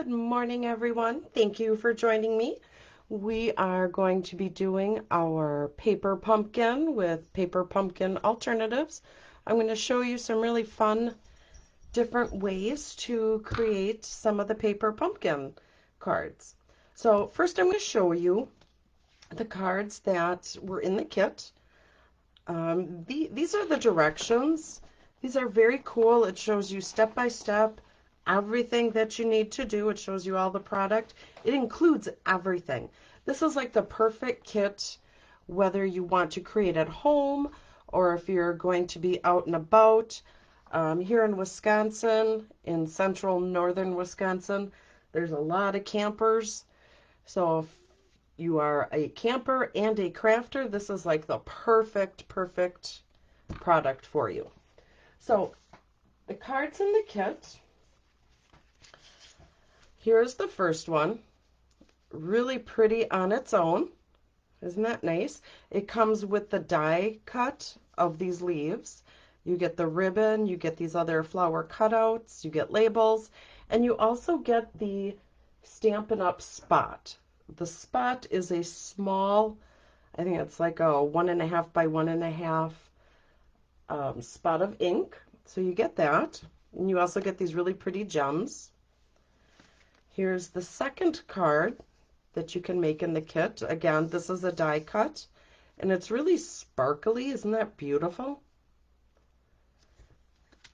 Good morning, everyone. Thank you for joining me. We are going to be doing our paper pumpkin with paper pumpkin alternatives. I'm going to show you some really fun, different ways to create some of the paper pumpkin cards. So first I'm going to show you the cards that were in the kit. These are the directions. These are very cool. It shows you step by step everything that you need to do. It shows you all the product. It includes everything. This is like the perfect kit, whether you want to create at home or if you're going to be out and about. Here in Wisconsin, in central northern Wisconsin, there's a lot of campers. So if you are a camper and a crafter, this is like the perfect product for you. So the cards in the kit, here's the first one. Really pretty on its own. Isn't that nice? It comes with the die cut of these leaves. You get the ribbon, you get these other flower cutouts, you get labels, and you also get the Stampin' Up! Spot. The spot is a small, I think it's like a 1.5 by 1.5 spot of ink. So you get that. And you also get these really pretty gems. Here's the second card that you can make in the kit. Again, this is a die cut, and it's really sparkly. Isn't that beautiful?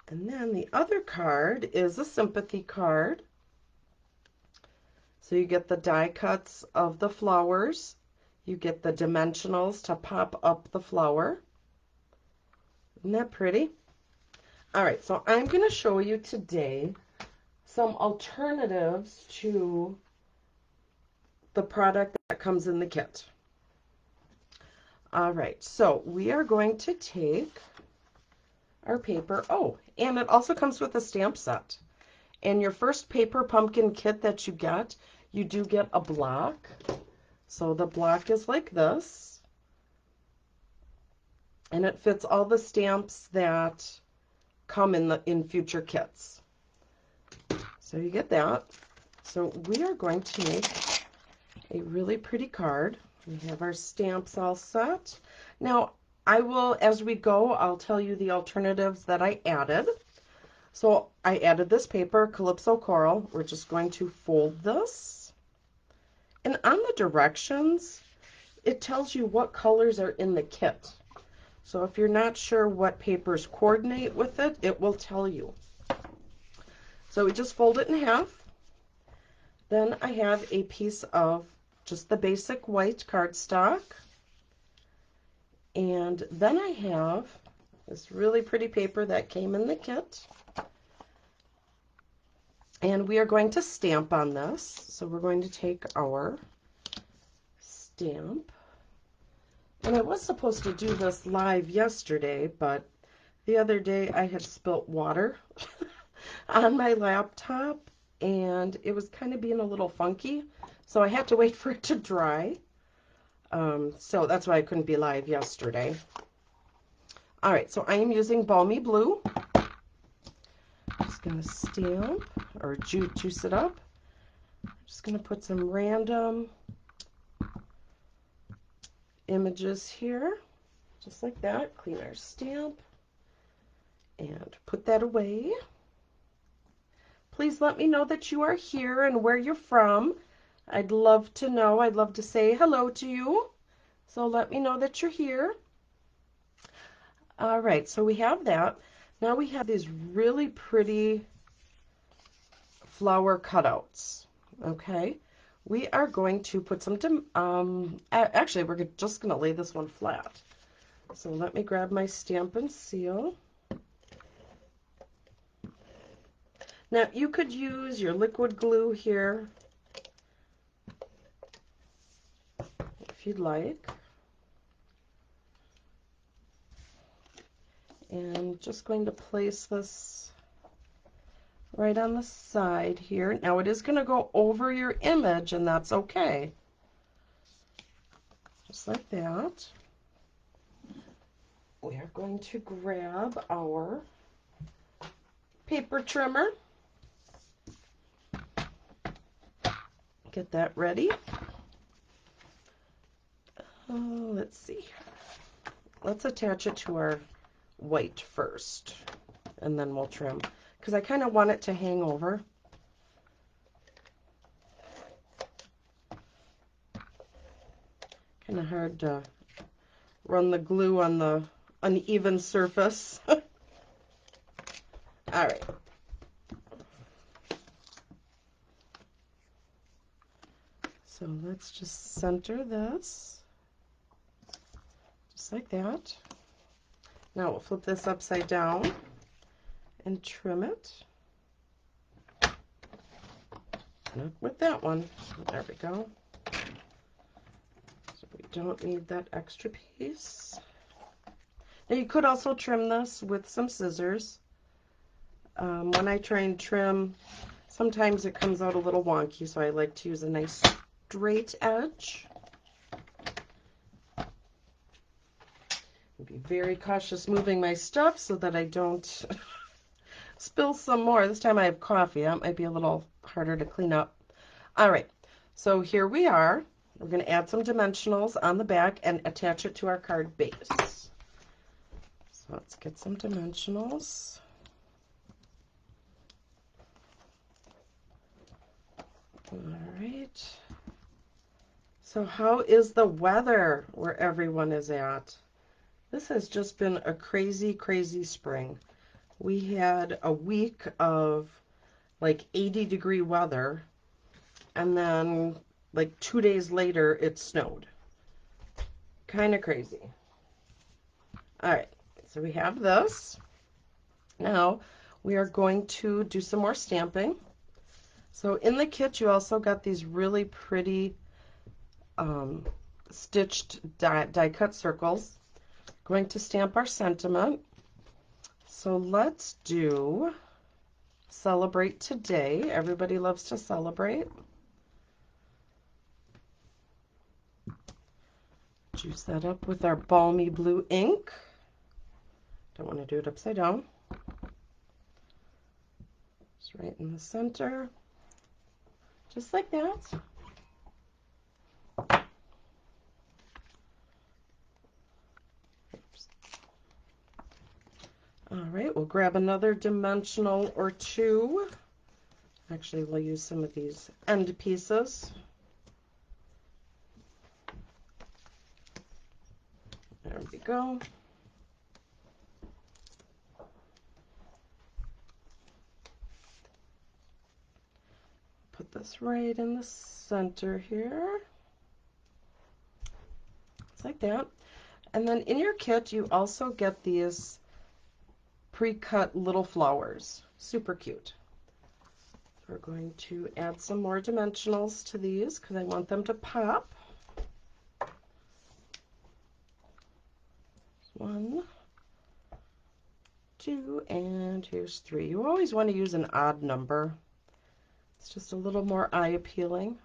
And then the other card is a sympathy card. So you get the die cuts of the flowers. You get the dimensionals to pop up the flower. Isn't that pretty? All right, so I'm going to show you today some alternatives to the product that comes in the kit. All right, so we are going to take our paper. Oh, and it also comes with a stamp set. And your first paper pumpkin kit that you get, you do get a block. So the block is like this. And it fits all the stamps that come in future kits. So you get that. So we are going to make a really pretty card. We have our stamps all set. Now, I will, as we go, I'll tell you the alternatives that I added. So I added this paper, Calypso Coral. We're just going to fold this. And on the directions, it tells you what colors are in the kit. So if you're not sure what papers coordinate with it, it will tell you. So we just fold it in half. Then I have a piece of just the basic white cardstock. And then I have this really pretty paper that came in the kit. And we are going to stamp on this. So we're going to take our stamp. And I was supposed to do this live yesterday, but the other day I had spilt water on my laptop and it was kind of being a little funky. So I had to wait for it to dry. So that's why I couldn't be live yesterday. All right, so I am using Balmy Blue. Just going to stamp or juice it up. I'm just going to put some random images here, just like that. Clean our stamp and put that away. Please let me know that you are here and where you're from. I'd love to know. I'd love to say hello to you. So let me know that you're here. All right, so we have that. Now we have these really pretty flower cutouts. Okay, we are going to put some, actually we're just going to lay this one flat. So let me grab my stamp and seal. Now you could use your liquid glue here if you'd like. And just going to place this right on the side here. Now it is going to go over your image, and that's okay. Just like that. We are going to grab our paper trimmer. get that ready. Let's see. Let's attach it to our white first, and then we'll trim, because I kind of want it to hang over. Kind of hard to run the glue on the uneven surface. All right. So let's just center this, just like that. Now we'll flip this upside down and trim it. Not with that one. There we go. So we don't need that extra piece. Now you could also trim this with some scissors. When I try and trim, sometimes it comes out a little wonky, so I like to use a nice straight edge. Be very cautious moving my stuff so that I don't spill some more. This time I have coffee. That might be a little harder to clean up. All right, so here we are. We're going to add some dimensionals on the back and attach it to our card base. So let's get some dimensionals. All right. So how is the weather where everyone is at? This has just been a crazy, crazy spring. We had a week of like 80-degree weather, and then like 2 days later it snowed. Kind of crazy. All right, so we have this. Now we are going to do some more stamping. So in the kit you also got these really pretty stitched die cut circles. Going to stamp our sentiment. So let's do Celebrate Today. Everybody loves to celebrate. Juice that up with our balmy blue ink. Don't want to do it upside down. Just right in the center. Just like that. All right, we'll grab another dimensional or two. Actually, we'll use some of these end pieces. There we go. Put this right in the center here. Just like that. And then in your kit, you also get these pre-cut little flowers. Super cute. We're going to add some more dimensionals to these because I want them to pop. 1, 2, and here's 3. You always want to use an odd number. It's just a little more eye appealing.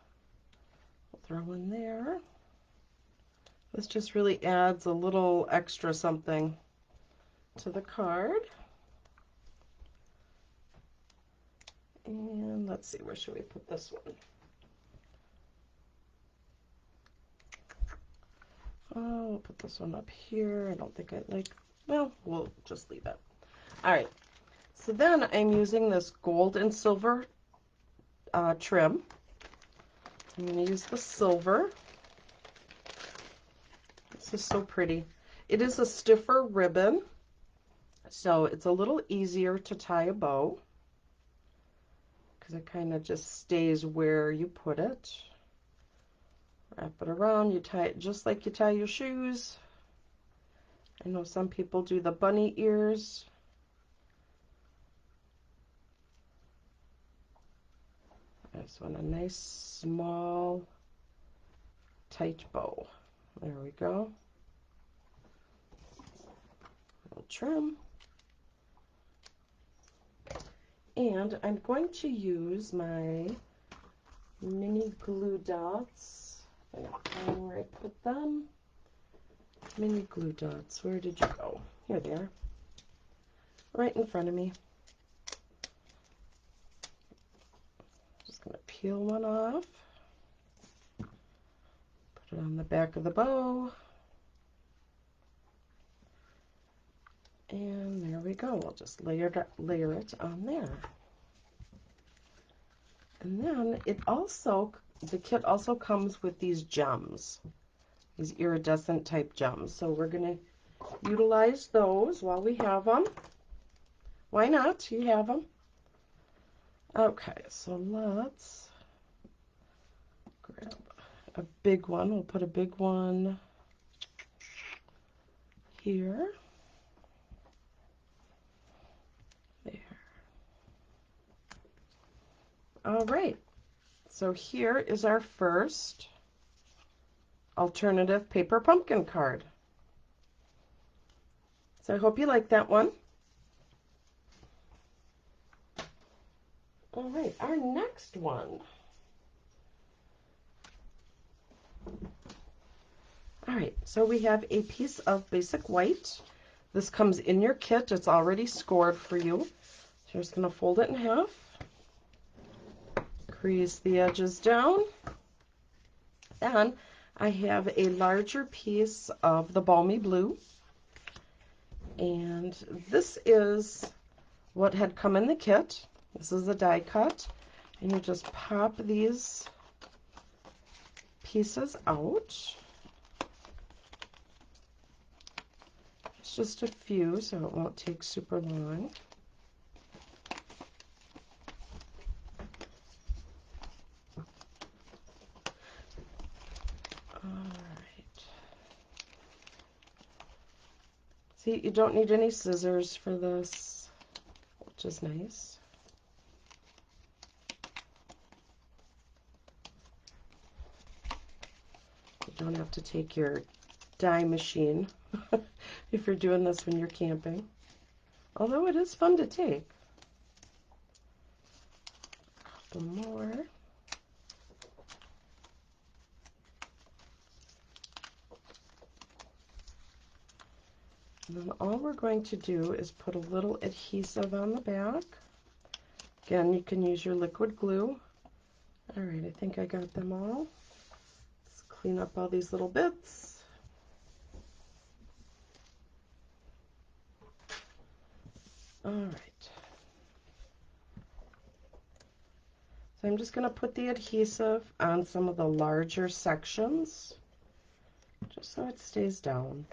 We'll throw in there. This just really adds a little extra something to the card. And let's see, where should we put this one? Oh, we'll put this one up here. I don't think I like, well, we'll just leave it. All right, so then I'm using this gold and silver trim. I'm going to use the silver. This is so pretty. It is a stiffer ribbon, so it's a little easier to tie a bow because it kind of just stays where you put it. Wrap it around, you tie it just like you tie your shoes. I know some people do the bunny ears. I just want a nice, small, tight bow. There we go. Little trim. And I'm going to use my mini glue dots. I don't know where I put them. Mini glue dots. Where did you go? Here they are. Right in front of me. Just going to peel one off. Put it on the back of the bow. And there we go. We'll just layer it on there. And then the kit also comes with these gems, these iridescent type gems. So we're going to utilize those while we have them. Why not? You have them. Okay, so let's grab a big one. We'll put a big one here. There. All right. So here is our first alternative paper pumpkin card. So I hope you like that one. All right, our next one. All right, so we have a piece of basic white. This comes in your kit. It's already scored for you. So you're just going to fold it in half. Crease the edges down. Then I have a larger piece of the balmy blue. And this is what had come in the kit. This is a die cut. And you just pop these pieces out. It's just a few, so it won't take super long. Alright. See, you don't need any scissors for this, which is nice. You don't have to take your die machine if you're doing this when you're camping. Although it is fun to take. A couple more. And then all we're going to do is put a little adhesive on the back. Again, you can use your liquid glue. All right, I think I got them all. Let's clean up all these little bits. All right. So I'm just going to put the adhesive on some of the larger sections, just so it stays down.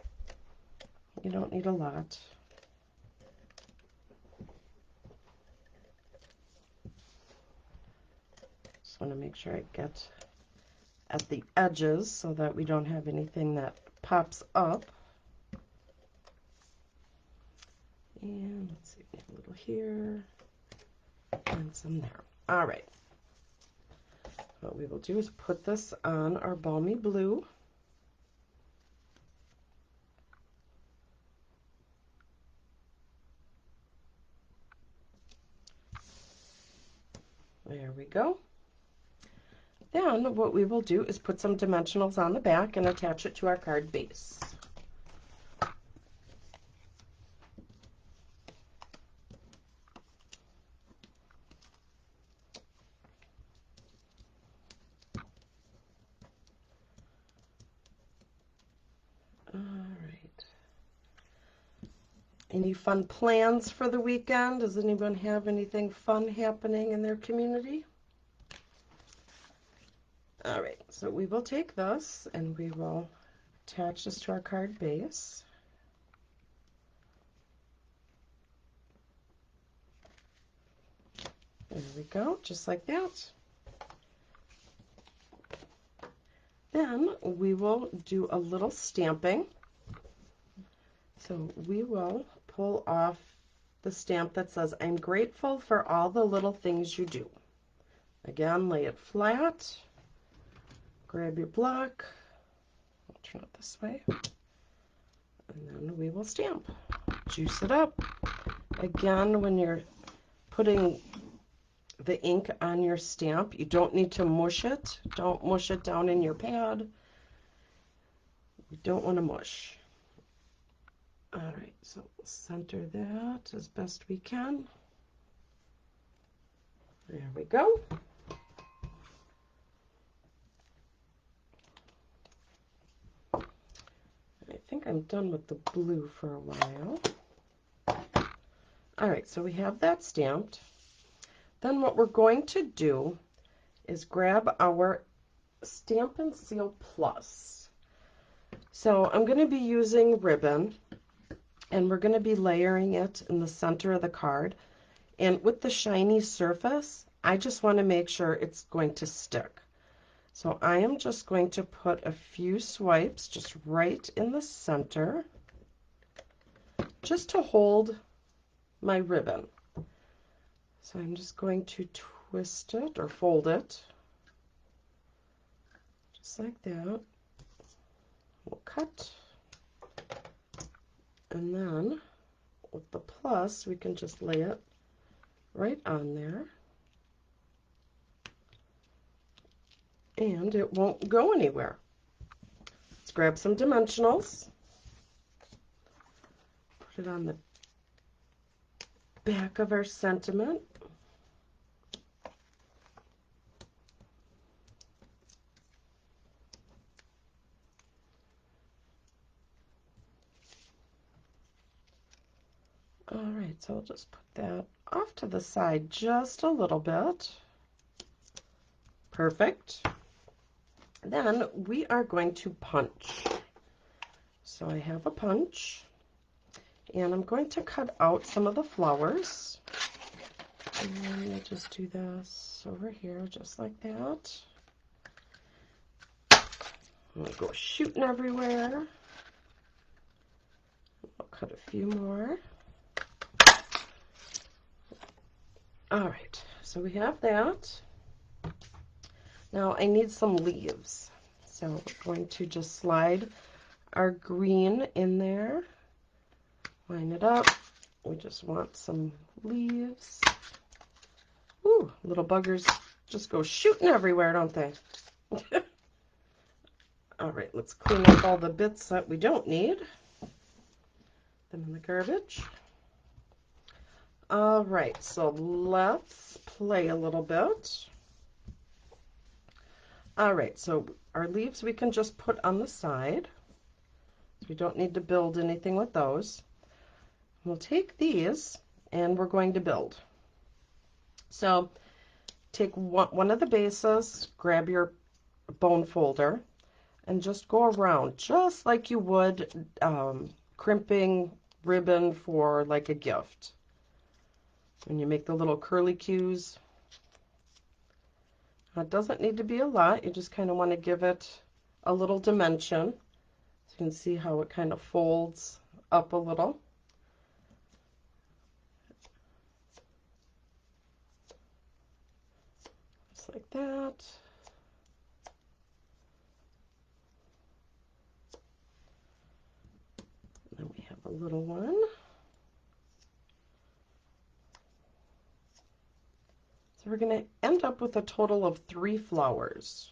You don't need a lot. Just want to make sure I get at the edges so that we don't have anything that pops up. And let's see, a little here and some there. All right. What we will do is put this on our balmy blue. There we go. Then what we will do is put some dimensionals on the back and attach it to our card base. All right. Any fun plans for the weekend? Does anyone have anything fun happening in their community? All right, so we will take this and we will attach this to our card base. There we go, just like that. Then we will do a little stamping. So we will pull off the stamp that says, "I'm grateful for all the little things you do." Again, lay it flat. Grab your block. I'll turn it this way. And then we will stamp. Juice it up. Again, when you're putting the ink on your stamp, you don't need to mush it. Don't mush it down in your pad. We don't want to mush. All right, so we'll center that as best we can. There we go. think I'm done with the blue for a while. All right, so we have that stamped. Then what we're going to do is grab our Stamp and Seal Plus. So I'm going to be using ribbon, and we're going to be layering it in the center of the card. And with the shiny surface, I just want to make sure it's going to stick. So I am just going to put a few swipes just right in the center, just to hold my ribbon. So I'm just going to twist it or fold it, just like that. We'll cut, and then with the plus, we can just lay it right on there, and it won't go anywhere. Let's grab some dimensionals, put it on the back of our sentiment. All right, so I'll just put that off to the side just a little bit. Perfect. Then we are going to punch. So I have a punch, and I'm going to cut out some of the flowers. And then we'll just do this over here, just like that. I'm going to go shooting everywhere. I'll cut a few more. All right, so we have that. Now I need some leaves. So we're going to just slide our green in there, line it up. We just want some leaves. Ooh, little buggers just go shooting everywhere, don't they? All right, let's clean up all the bits that we don't need. Them in the garbage. All right, so let's play a little bit. All right, so our leaves we can just put on the side. We don't need to build anything with those. We'll take these and we're going to build. So take one of the bases, grab your bone folder, and just go around just like you would crimping ribbon for like a gift. When you make the little curly cues. It doesn't need to be a lot. You just kind of want to give it a little dimension. So you can see how it kind of folds up a little. Just like that. And then we have a little one. So we're going to end up with a total of 3 flowers.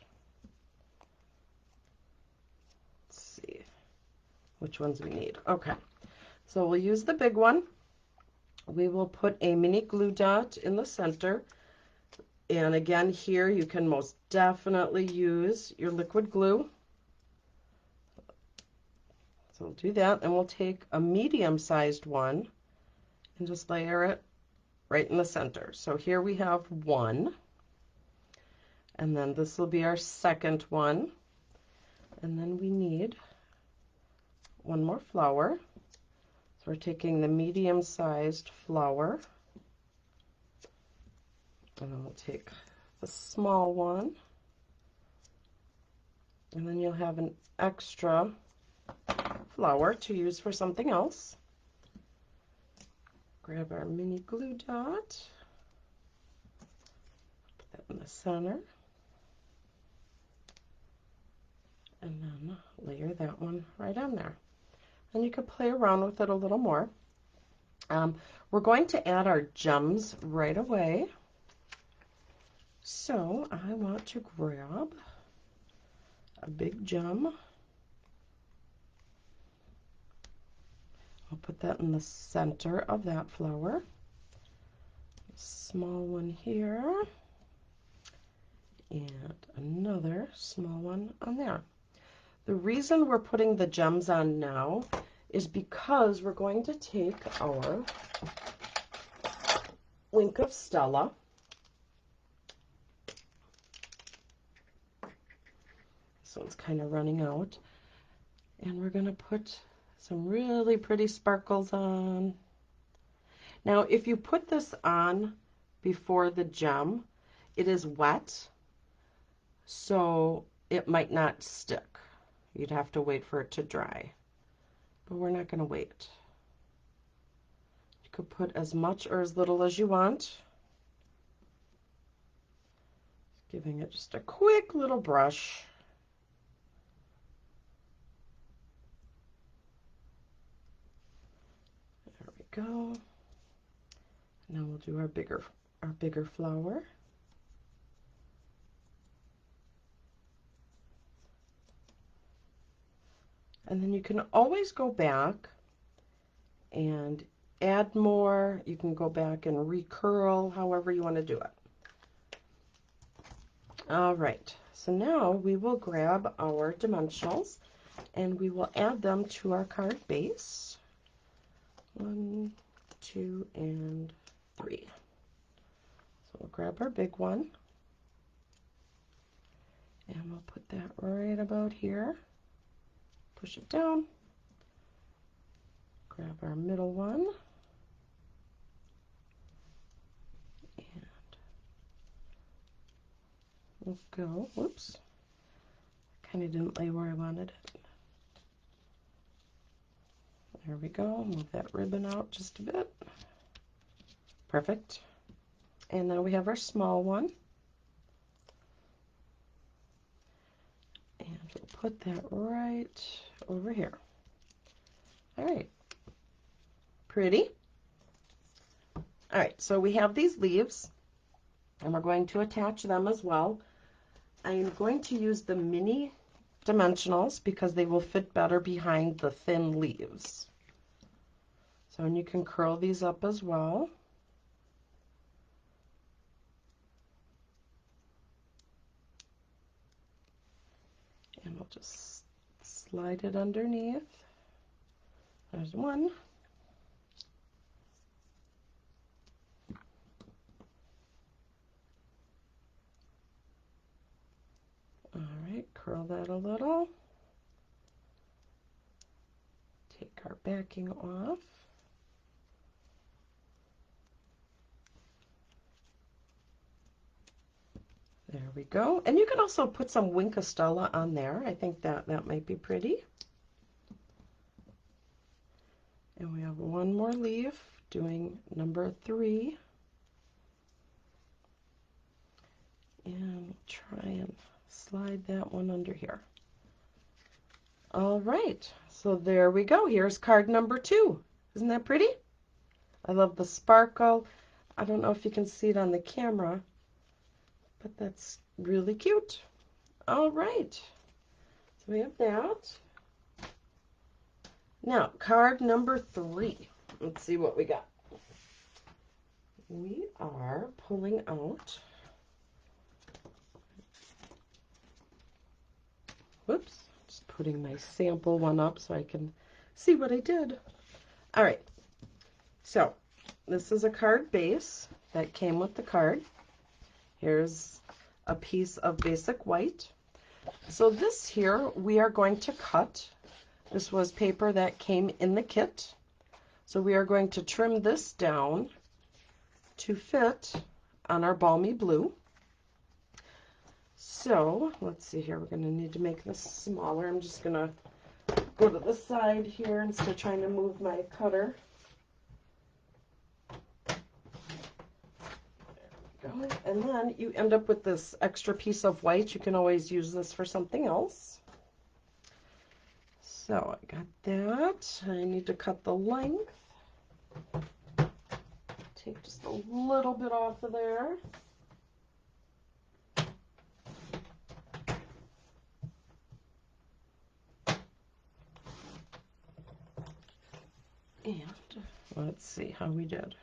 Let's see which ones we need. Okay, so we'll use the big one. We will put a mini glue dot in the center. And again, here you can most definitely use your liquid glue. So we'll do that, and we'll take a medium-sized one and just layer it right in the center. So here we have one, and then this will be our second one, and then we need one more flower. So we're taking the medium-sized flower, and then we'll take the small one, and then you'll have an extra flower to use for something else. Grab our mini glue dot, put that in the center, and then layer that one right on there. And you could play around with it a little more. We're going to add our gems right away. So I want to grab a big gem. I'll put that in the center of that flower. A small one here, and another small one on there. The reason we're putting the gems on now is because we're going to take our Wink of Stella. This one's kind of running out. And we're going to put some really pretty sparkles on. Now, if you put this on before the gem, it is wet, so it might not stick. You'd have to wait for it to dry, but we're not going to wait. You could put as much or as little as you want. Giving it just a quick little brush. There we go. Now we'll do our bigger flower. And then you can always go back and add more. You can go back and recurl, however you want to do it. All right, so now we will grab our dimensionals and we will add them to our card base. 1, 2, and 3. So we'll grab our big one and we'll put that right about here. Push it down. Grab our middle one. And we'll go, whoops, kind of didn't lay where I wanted it. There we go, move that ribbon out just a bit. Perfect. And then we have our small one. And we'll put that right over here. All right, pretty. All right, so we have these leaves, and we're going to attach them as well. I'm going to use the mini dimensionals because they will fit better behind the thin leaves. So, and you can curl these up as well. And we'll just slide it underneath. There's one. All right, curl that a little. Take our backing off. There we go. And you can also put some Wink of Stella on there. I think that might be pretty. And we have one more leaf, doing number 3. And we'll try and slide that one under here. All right, so there we go. Here's card number 2. Isn't that pretty? I love the sparkle. I don't know if you can see it on the camera, but that's really cute. All right, so we have that. Now, card number 3. Let's see what we got. We are pulling out, whoops, just putting my sample one up so I can see what I did. All right, so this is a card base that came with the card. Here's a piece of basic white. So this here we are going to cut. This was paper that came in the kit. So we are going to trim this down to fit on our balmy blue. So let's see here, we're going to need to make this smaller. I'm just going to go to the side here instead of trying to move my cutter. There we go. And then you end up with this extra piece of white. You can always use this for something else. So I got that. I need to cut the length. Take just a little bit off of there. And let's see how we did.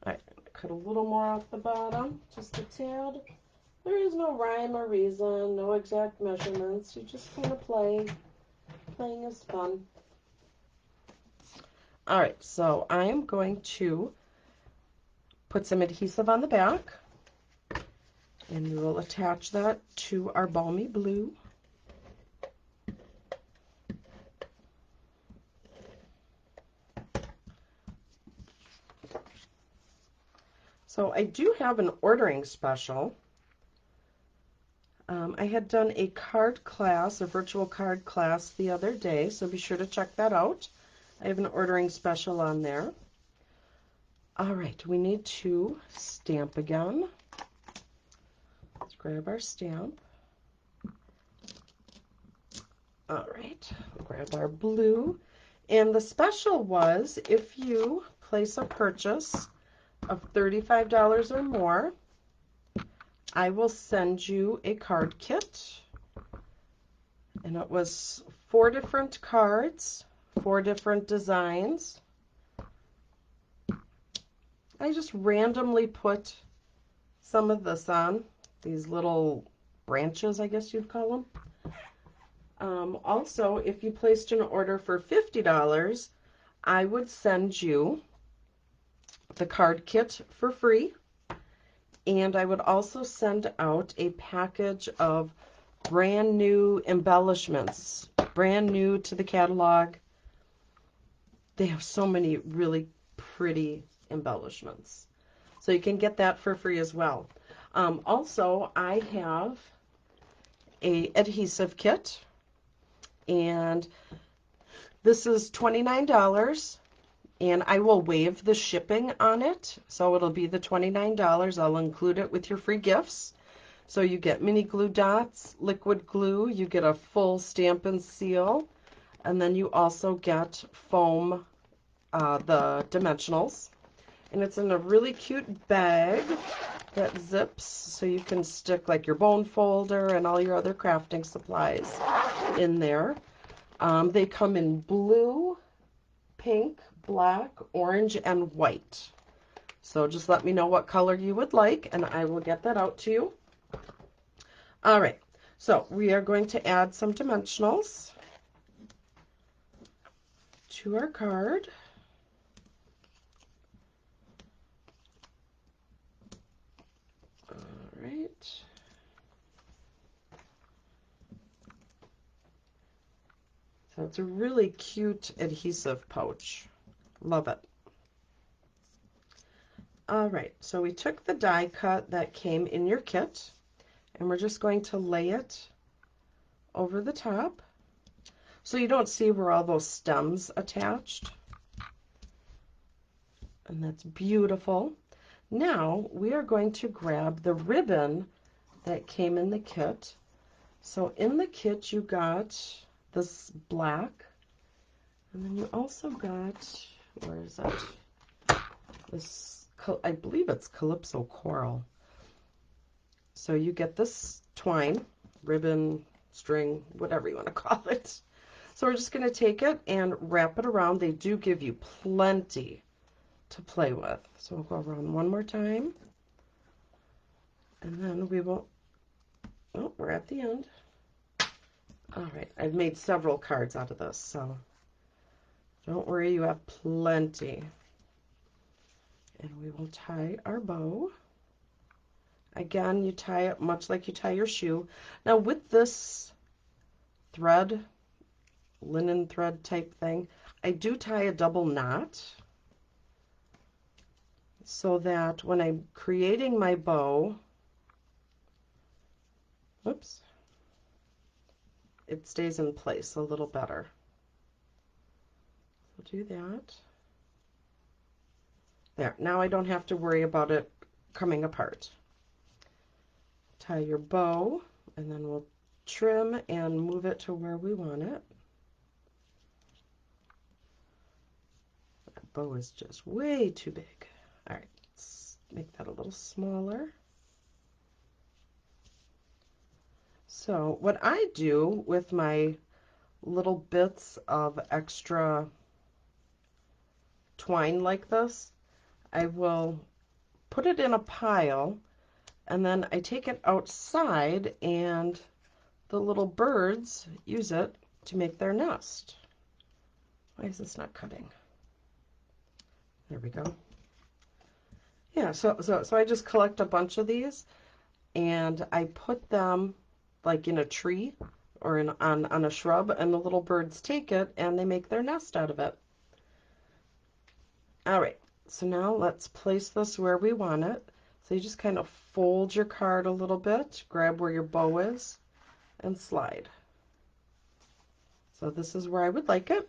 All right, cut a little more off the bottom, just a tad. There is no rhyme or reason, no exact measurements. You just kind of play. Playing is fun. All right, so I am going to put some adhesive on the back, and we will attach that to our balmy blue. So I do have an ordering special. I had done a card class, a virtual card class the other day, so be sure to check that out. I have an ordering special on there. All right, we need to stamp again. Let's grab our stamp. All right, we'll grab our blue. And the special was if you place a purchase of $35 or more, I will send you a card kit. And it was 4 different cards, 4 different designs. I just randomly put some of this on, these little branches, I guess you'd call them. Also, if you placed an order for $50, I would send you the card kit for free. And I would also send out a package of brand new embellishments, brand new to the catalog. They have so many really pretty embellishments. So you can get that for free as well. Also, I have a adhesive kit, and this is $29, and I will waive the shipping on it. So it'll be the $29. I'll include it with your free gifts. So you get mini glue dots, liquid glue, you get a full stamp and seal, and then you also get foam, the dimensionals. And it's in a really cute bag that zips, so you can stick like your bone folder and all your other crafting supplies in there. They come in blue, pink, black, orange, and white. So just let me know what color you would like, and I will get that out to you. All right, so we are going to add some dimensionals to our card. All right. So it's a really cute adhesive pouch. Love it. All right, so we took the die cut that came in your kit, and we're just going to lay it over the top so you don't see where all those stems attached. And that's beautiful. Now we are going to grab the ribbon that came in the kit. So in the kit you got this black, and then you also got, where is it? This, I believe it's Calypso Coral. So you get this twine, ribbon, string, whatever you want to call it. So we're just going to take it and wrap it around. They do give you plenty to play with. So we'll go around one more time. And then we will, oh, we're at the end. All right, I've made several cards out of this, so don't worry, you have plenty. And we will tie our bow. Again, you tie it much like you tie your shoe. Now with this thread, linen thread type thing, I do tie a double knot so that when I'm creating my bow, oops, it stays in place a little better. So do that. There, now I don't have to worry about it coming apart. Tie your bow, and then we'll trim and move it to where we want it. That bow is just way too big. All right, let's make that a little smaller. So what I do with my little bits of extra twine like this, I will put it in a pile, and then I take it outside and the little birds use it to make their nest. Why is this not cutting? There we go. Yeah, so I just collect a bunch of these and I put them like in a tree or on a shrub, and the little birds take it and they make their nest out of it. All right, so now let's place this where we want it. So you just kind of fold your card a little bit, grab where your bow is, and slide. So this is where I would like it.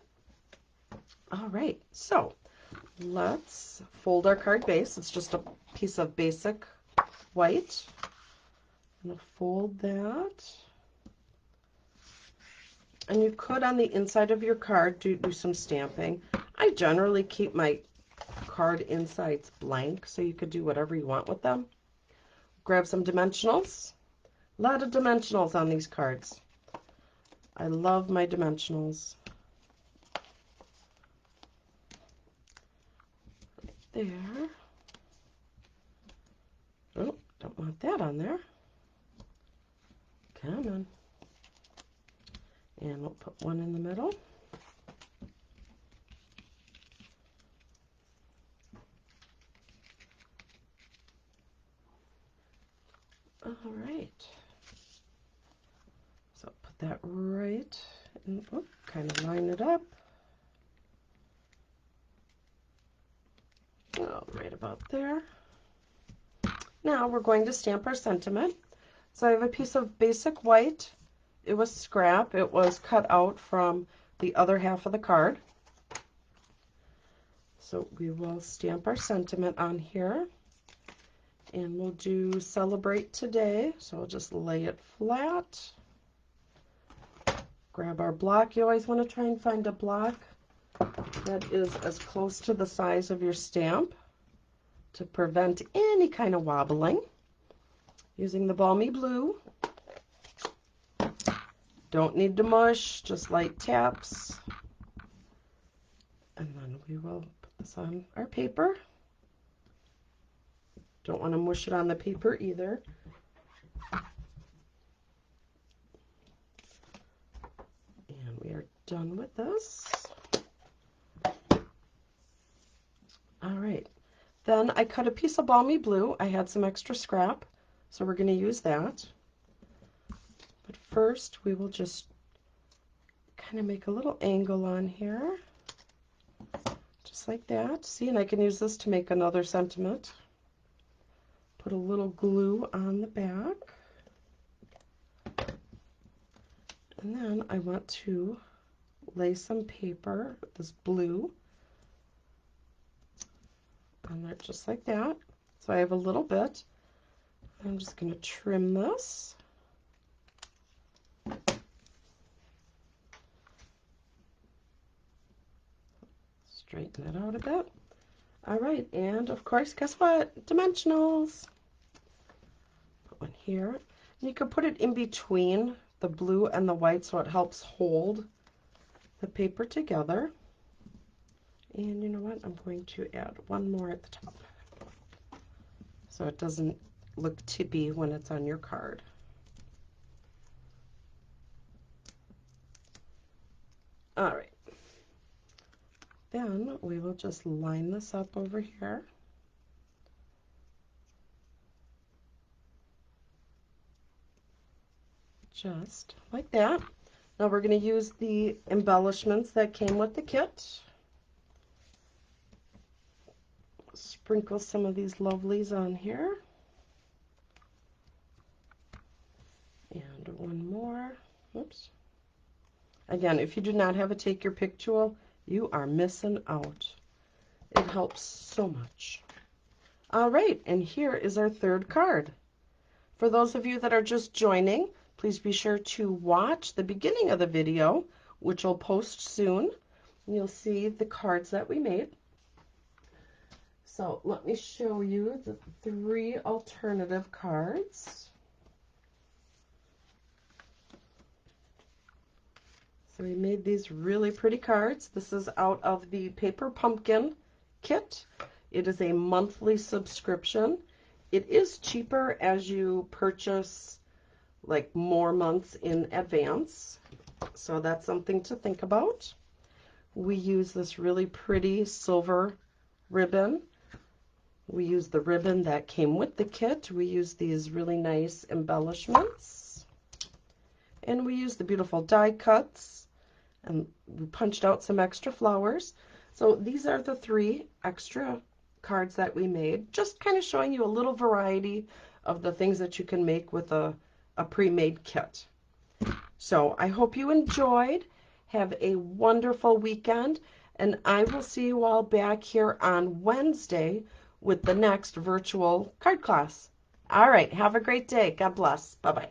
All right, so let's fold our card base. It's just a piece of basic white. I'm going to fold that. And you could, on the inside of your card, do some stamping. I generally keep my card insides blank, so you could do whatever you want with them. Grab some dimensionals. A lot of dimensionals on these cards. I love my dimensionals. There. Oh, don't want that on there. Come on. And we'll put one in the middle. All right. So put that right in, oh, kind of line it up. Oh, right about there. Now we're going to stamp our sentiment. So I have a piece of basic white. It was scrap. It was cut out from the other half of the card. So we will stamp our sentiment on here. And we'll do celebrate today. So I'll just lay it flat. Grab our block. You always want to try and find a block that is as close to the size of your stamp to prevent any kind of wobbling. Using the balmy blue. Don't need to mush, just light taps. And then we will put this on our paper. Don't want to mush it on the paper either. And we are done with this. All right. Then I cut a piece of balmy blue. I had some extra scrap, so we're going to use that. But first, we will just kind of make a little angle on here. Just like that. See, and I can use this to make another sentiment. Put a little glue on the back. And then I want to lay some paper, this blue, on there just like that. So I have a little bit. I'm just going to trim this. Straighten it out a bit. All right, and of course, guess what? Dimensionals. Put one here. And you could put it in between the blue and the white so it helps hold the paper together. And you know what? I'm going to add one more at the top so it doesn't look tippy when it's on your card. All right. Then we will just line this up over here. Just like that. Now we're going to use the embellishments that came with the kit. Sprinkle some of these lovelies on here. And one more. Oops. Again, if you do not have a take your pick tool, you are missing out. It helps so much. All right, and here is our third card. For those of you that are just joining, please be sure to watch the beginning of the video, which will post soon. You'll see the cards that we made. So let me show you the 3 alternative cards. So we made these really pretty cards. This is out of the Paper Pumpkin kit. It is a monthly subscription. It is cheaper as you purchase like more months in advance. So that's something to think about. We use this really pretty silver ribbon. We use the ribbon that came with the kit. We use these really nice embellishments. And we use the beautiful die cuts. And we punched out some extra flowers. So these are the 3 extra cards that we made, just kind of showing you a little variety of the things that you can make with a pre-made kit. So I hope you enjoyed. Have a wonderful weekend, and I will see you all back here on Wednesday with the next virtual card class. All right, have a great day. God bless. Bye-bye.